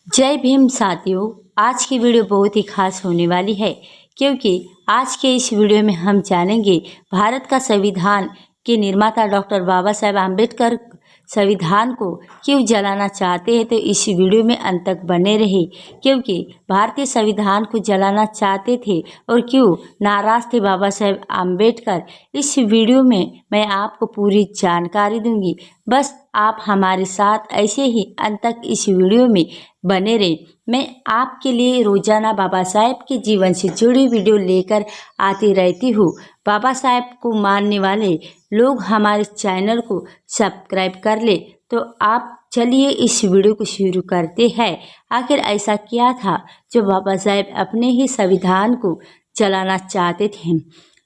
जय भीम साथियों। आज की वीडियो बहुत ही खास होने वाली है क्योंकि आज के इस वीडियो में हम जानेंगे भारत का संविधान के निर्माता डॉक्टर बाबा साहेब आम्बेडकर संविधान को क्यों जलाना चाहते हैं। तो इस वीडियो में अंत तक बने रहे क्योंकि भारतीय संविधान को जलाना चाहते थे और क्यों नाराज थे बाबा साहेब आम्बेडकर। इस वीडियो में मैं आपको पूरी जानकारी दूंगी, बस आप हमारे साथ ऐसे ही अंत तक इस वीडियो में बने रहे। मैं आपके लिए रोजाना बाबा साहेब के जीवन से जुड़ी वीडियो लेकर आती रहती हूँ। बाबा साहेब को मानने वाले लोग हमारे चैनल को सब्सक्राइब कर ले। तो आप चलिए इस वीडियो को शुरू करते हैं। आखिर ऐसा क्या था जो बाबा साहेब अपने ही संविधान को चलाना चाहते थे।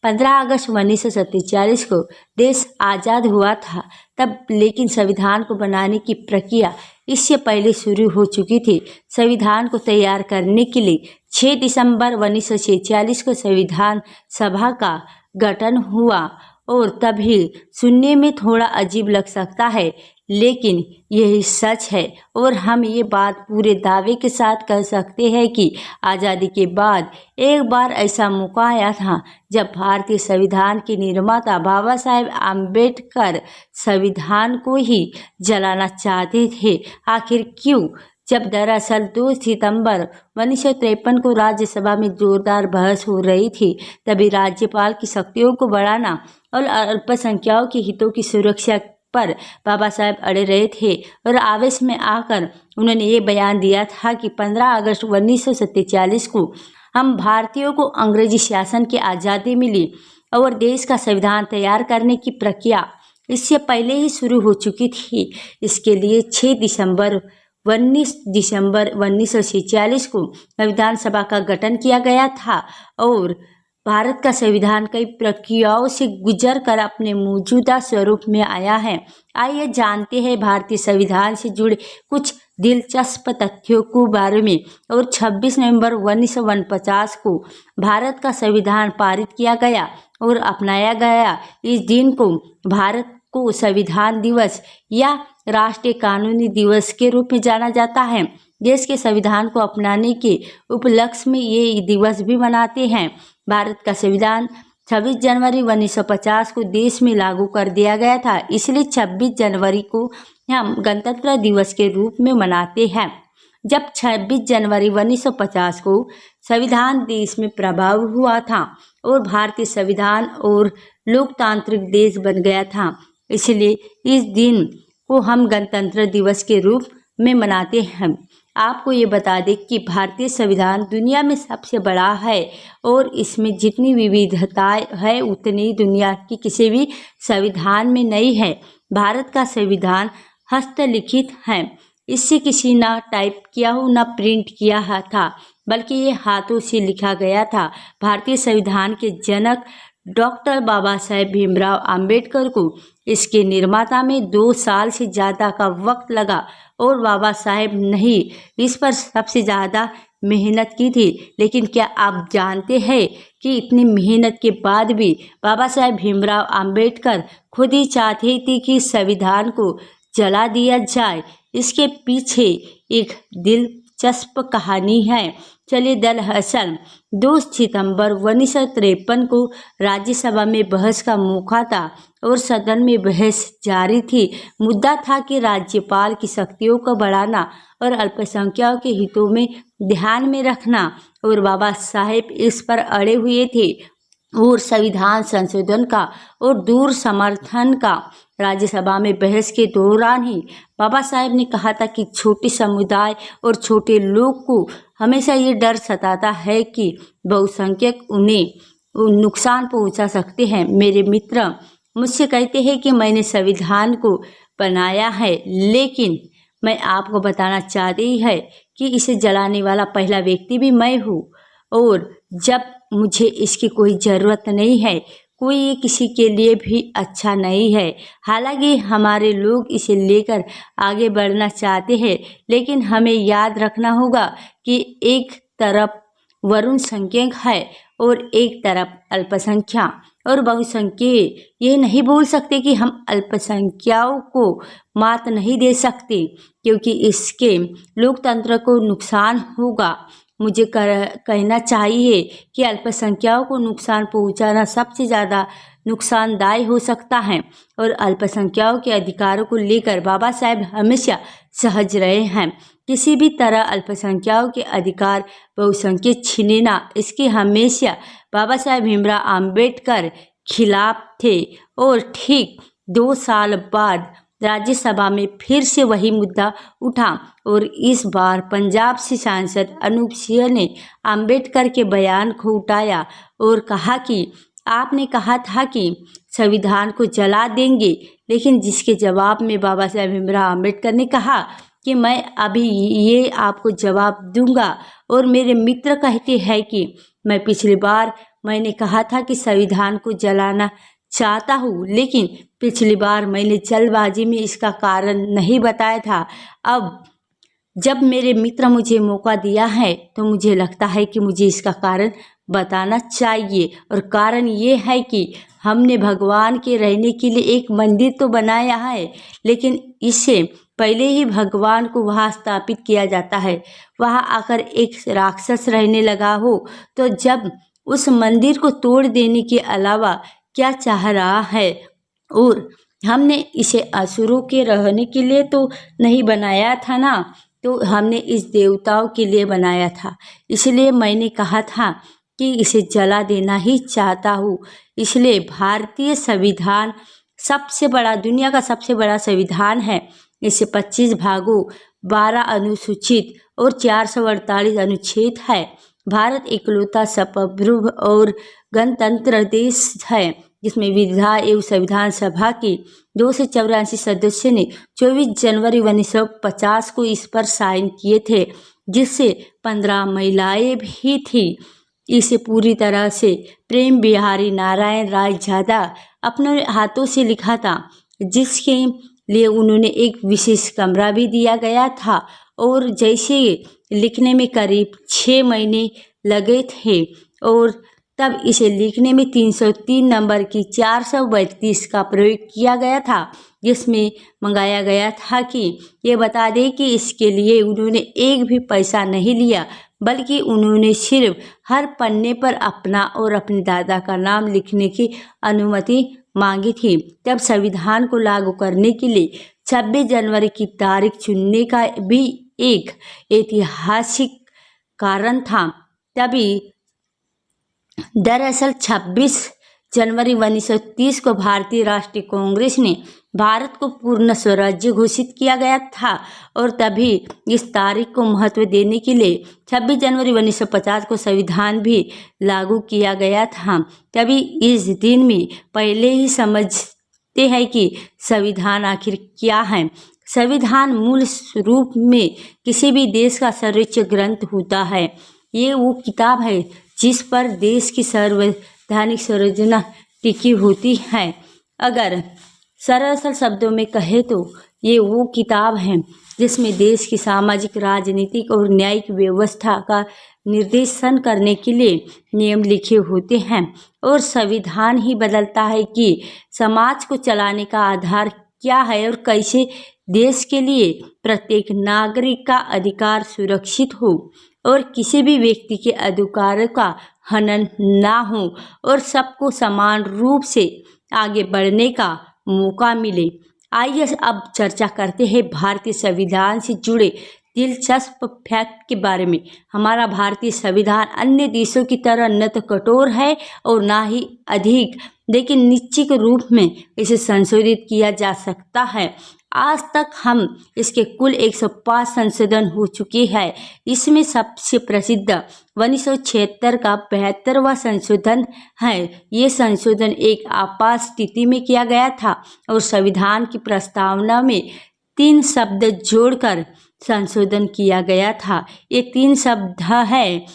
15 अगस्त 1947 को देश आज़ाद हुआ था तब, लेकिन संविधान को बनाने की प्रक्रिया इससे पहले शुरू हो चुकी थी। संविधान को तैयार करने के लिए 6 दिसंबर 1946 को संविधान सभा का गठन हुआ और तभी सुनने में थोड़ा अजीब लग सकता है, लेकिन यही सच है और हम ये बात पूरे दावे के साथ कह सकते हैं कि आज़ादी के बाद एक बार ऐसा मौका आया था जब भारतीय संविधान के निर्माता बाबा साहेब आम्बेडकर संविधान को ही जलाना चाहते थे। आखिर क्यों? जब दरअसल 2 सितंबर 1953 को राज्यसभा में जोरदार बहस हो रही थी, तभी राज्यपाल की शक्तियों को बढ़ाना और अल्पसंख्यकों के हितों की सुरक्षा पर बाबा साहेब अड़े रहे थे और आवेश में आकर उन्होंने ये बयान दिया था कि 15 अगस्त 1947 को हम भारतीयों को अंग्रेजी शासन की आज़ादी मिली और देश का संविधान तैयार करने की प्रक्रिया इससे पहले ही शुरू हो चुकी थी। इसके लिए 19 दिसंबर 1946 को संविधान सभा का गठन किया गया था और भारत का संविधान कई प्रक्रियाओं से गुजर कर अपने मौजूदा स्वरूप में आया है। आइए जानते हैं भारतीय संविधान से जुड़े कुछ दिलचस्प तथ्यों के बारे में। और 26 नवंबर 1949 को भारत का संविधान पारित किया गया और अपनाया गया। इस दिन को भारत को संविधान दिवस या राष्ट्रीय कानूनी दिवस के रूप में जाना जाता है। देश के संविधान को अपनाने के उपलक्ष्य में ये दिवस भी मनाते हैं। भारत का संविधान 26 जनवरी 1950 को देश में लागू कर दिया गया था, इसलिए 26 जनवरी को हम गणतंत्र दिवस के रूप में मनाते हैं। जब 26 जनवरी 1950 को संविधान देश में प्रभाव हुआ था और भारतीय संविधान और लोकतांत्रिक देश बन गया था, इसलिए इस दिन को हम गणतंत्र दिवस के रूप में मनाते हैं। आपको ये बता दें कि भारतीय संविधान दुनिया में सबसे बड़ा है और इसमें जितनी विविधताएं है उतनी दुनिया की किसी भी संविधान में नहीं है। भारत का संविधान हस्तलिखित है, इससे किसी ना टाइप किया हो ना प्रिंट किया था, बल्कि ये हाथों से लिखा गया था। भारतीय संविधान के जनक डॉक्टर बाबा साहेब भीमराव आम्बेडकर को इसके निर्माता में 2 साल से ज़्यादा का वक्त लगा और बाबा साहेब नहीं इस पर सबसे ज़्यादा मेहनत की थी। लेकिन क्या आप जानते हैं कि इतनी मेहनत के बाद भी बाबा साहेब भीमराव आम्बेडकर खुद ही चाहते थे कि संविधान को जला दिया जाए। इसके पीछे एक दिलचस्प कहानी है। चलिए दरअसल 2 सितंबर 1953 को राज्यसभा में बहस का मौका था और सदन में बहस जारी थी। मुद्दा था कि राज्यपाल की शक्तियों को बढ़ाना और अल्पसंख्यकों के हितों में ध्यान में रखना, और बाबा साहेब इस पर अड़े हुए थे और संविधान संशोधन का और दूर समर्थन का। राज्यसभा में बहस के दौरान ही बाबा साहेब ने कहा था कि छोटे समुदाय और छोटे लोग को हमेशा ये डर सताता है कि बहुसंख्यक उन्हें नुकसान पहुंचा सकते हैं। मेरे मित्र मुझसे कहते हैं कि मैंने संविधान को बनाया है, लेकिन मैं आपको बताना चाहती है कि इसे जलाने वाला पहला व्यक्ति भी मैं हूँ और जब मुझे इसकी कोई ज़रूरत नहीं है, कोई ये किसी के लिए भी अच्छा नहीं है। हालांकि हमारे लोग इसे लेकर आगे बढ़ना चाहते हैं, लेकिन हमें याद रखना होगा कि एक तरफ वरुण संख्यक है और एक तरफ अल्पसंख्यक, और बहुसंख्यक ये नहीं बोल सकते कि हम अल्पसंख्यकों को मात नहीं दे सकते, क्योंकि इसके लोकतंत्र को नुकसान होगा। मुझे कहना चाहिए कि अल्पसंख्यकों को नुकसान पहुंचाना सबसे ज़्यादा नुकसानदायी हो सकता है, और अल्पसंख्यकों के अधिकारों को लेकर बाबा साहेब हमेशा सहज रहे हैं। किसी भी तरह अल्पसंख्यकों के अधिकार बहुसंख्यक छीनना, इसके हमेशा बाबा साहेब भीमराव आम्बेडकर खिलाफ थे। और ठीक 2 साल बाद राज्यसभा में फिर से वही मुद्दा उठा, और इस बार पंजाब से सांसद अनूप सिंह ने आम्बेडकर के बयान को उठाया और कहा कि आपने कहा था कि संविधान को जला देंगे, लेकिन जिसके जवाब में बाबा साहेब भीमराव आम्बेडकर ने कहा कि मैं अभी ये आपको जवाब दूंगा। और मेरे मित्र कहते हैं कि मैं पिछली बार मैंने कहा था कि संविधान को जलाना चाहता हूँ, लेकिन पिछली बार मैंने जल्दबाजी में इसका कारण नहीं बताया था। अब जब मेरे मित्र मुझे मौका दिया है तो मुझे लगता है कि मुझे इसका कारण बताना चाहिए। और कारण ये है कि हमने भगवान के रहने के लिए एक मंदिर तो बनाया है, लेकिन इससे पहले ही भगवान को वहाँ स्थापित किया जाता है। वहाँ आकर एक राक्षस रहने लगा हो, तो जब उस मंदिर को तोड़ देने के अलावा क्या चाह रहा है। और हमने इसे असुरों के रहने के लिए तो नहीं बनाया था ना, तो हमने इस देवताओं के लिए बनाया था। इसलिए मैंने कहा था कि इसे जला देना ही चाहता हूँ। इसलिए भारतीय संविधान सबसे बड़ा, दुनिया का सबसे बड़ा संविधान है। इसे 25 भागों, 12 अनुसूचित और 448 अनुच्छेद है। भारत इकलौता संप्रभु और गणतंत्र देश है जिसमें विधान एवं संविधान सभा के 284 सदस्यों ने 24 जनवरी 1950 को इस पर साइन किए थे, जिससे 15 महिलाएं भी थी। इसे पूरी तरह से प्रेम बिहारी नारायण राय ज़्यादा अपने हाथों से लिखा था, जिसके लिए उन्होंने एक विशेष कमरा भी दिया गया था, और जैसे लिखने में करीब 6 महीने लगे थे। और तब इसे लिखने में 303 नंबर की 432 का प्रयोग किया गया था, जिसमें मंगाया गया था कि ये बता दें कि इसके लिए उन्होंने एक भी पैसा नहीं लिया, बल्कि उन्होंने सिर्फ हर पन्ने पर अपना और अपने दादा का नाम लिखने की अनुमति मांगी थी। तब संविधान को लागू करने के लिए 26 जनवरी की तारीख चुनने का भी एक ऐतिहासिक कारण था। तभी दरअसल 26 जनवरी 1930 को भारतीय राष्ट्रीय कांग्रेस ने भारत को पूर्ण स्वराज्य घोषित किया गया था, और तभी इस तारीख को महत्व देने के लिए 26 जनवरी 1950 को संविधान भी लागू किया गया था। तभी इस दिन में पहले ही समझते हैं कि संविधान आखिर क्या है। संविधान मूल रूप में किसी भी देश का सर्वोच्च ग्रंथ होता है। ये वो किताब है जिस पर देश की संवैधानिक संरचना टिकी होती है। अगर सरल शब्दों में कहे तो ये वो किताब है जिसमें देश की सामाजिक, राजनीतिक और न्यायिक व्यवस्था का निर्देशन करने के लिए नियम लिखे होते हैं। और संविधान ही बदलता है कि समाज को चलाने का आधार क्या है और कैसे देश के लिए प्रत्येक नागरिक का अधिकार सुरक्षित हो और किसी भी व्यक्ति के अधिकारों का हनन ना हो और सबको समान रूप से आगे बढ़ने का मौका मिले। आइए अब चर्चा करते हैं भारतीय संविधान से जुड़े दिलचस्प फैक्ट के बारे में। हमारा भारतीय संविधान अन्य देशों की तरह न तो कठोर है और ना ही अधिक, लेकिन निश्चित रूप में इसे संशोधित किया जा सकता है। आज तक हम इसके कुल 105 संशोधन हो चुके हैं। इसमें सबसे प्रसिद्ध 1976 का 72वां संशोधन है। ये संशोधन एक आपात स्थिति में किया गया था और संविधान की प्रस्तावना में 3 शब्द जोड़कर संशोधन किया गया था। ये 3 शब्द है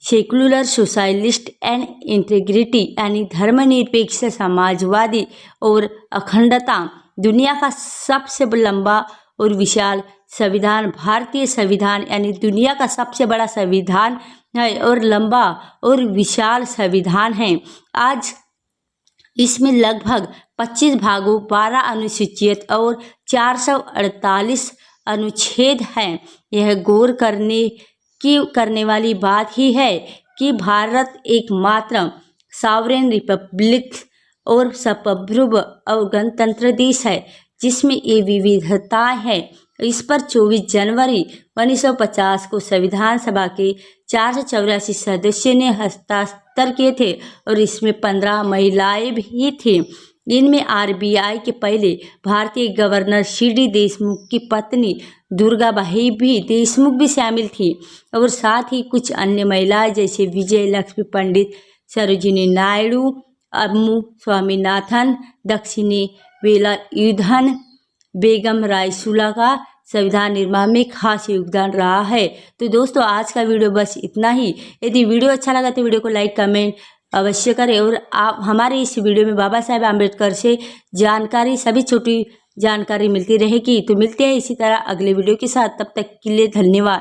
सेक्युलर, सोशलिस्ट एंड इंटीग्रिटी, यानी धर्मनिरपेक्ष, समाजवादी और अखंडता। दुनिया का सबसे लंबा और विशाल संविधान भारतीय संविधान यानी दुनिया का सबसे बड़ा संविधान है और लंबा और विशाल संविधान है। आज इसमें लगभग 25 भागों, 12 अनुसूचित और 448 अनुच्छेद हैं। यह गौर करने वाली बात ही है कि भारत एकमात्र सॉवरेन रिपब्लिक और संप्रभु और गणतंत्र देश है जिसमें ये विविधताएं हैं। इस पर 24 जनवरी 1950 को संविधान सभा के 484 सदस्यों ने हस्ताक्षर किए थे और इसमें 15 महिलाएं भी थीं। इनमें आरबीआई के पहले भारतीय गवर्नर सी.डी. देशमुख की पत्नी दुर्गाबाई भी देशमुख भी शामिल थी और साथ ही कुछ अन्य महिलाएं जैसे विजय लक्ष्मी पंडित, सरोजिनी नायडू, अम्मू स्वामीनाथन, दक्षिणी वेलायुधन, बेगम रायसूला का संविधान निर्माण में खास योगदान रहा है। तो दोस्तों आज का वीडियो बस इतना ही। यदि वीडियो अच्छा लगा तो वीडियो को लाइक कमेंट अवश्य करें और आप हमारे इस वीडियो में बाबा साहेब आम्बेडकर से जानकारी, सभी छोटी जानकारी मिलती रहेगी। तो मिलते हैं इसी तरह अगले वीडियो के साथ, तब तक के लिए धन्यवाद।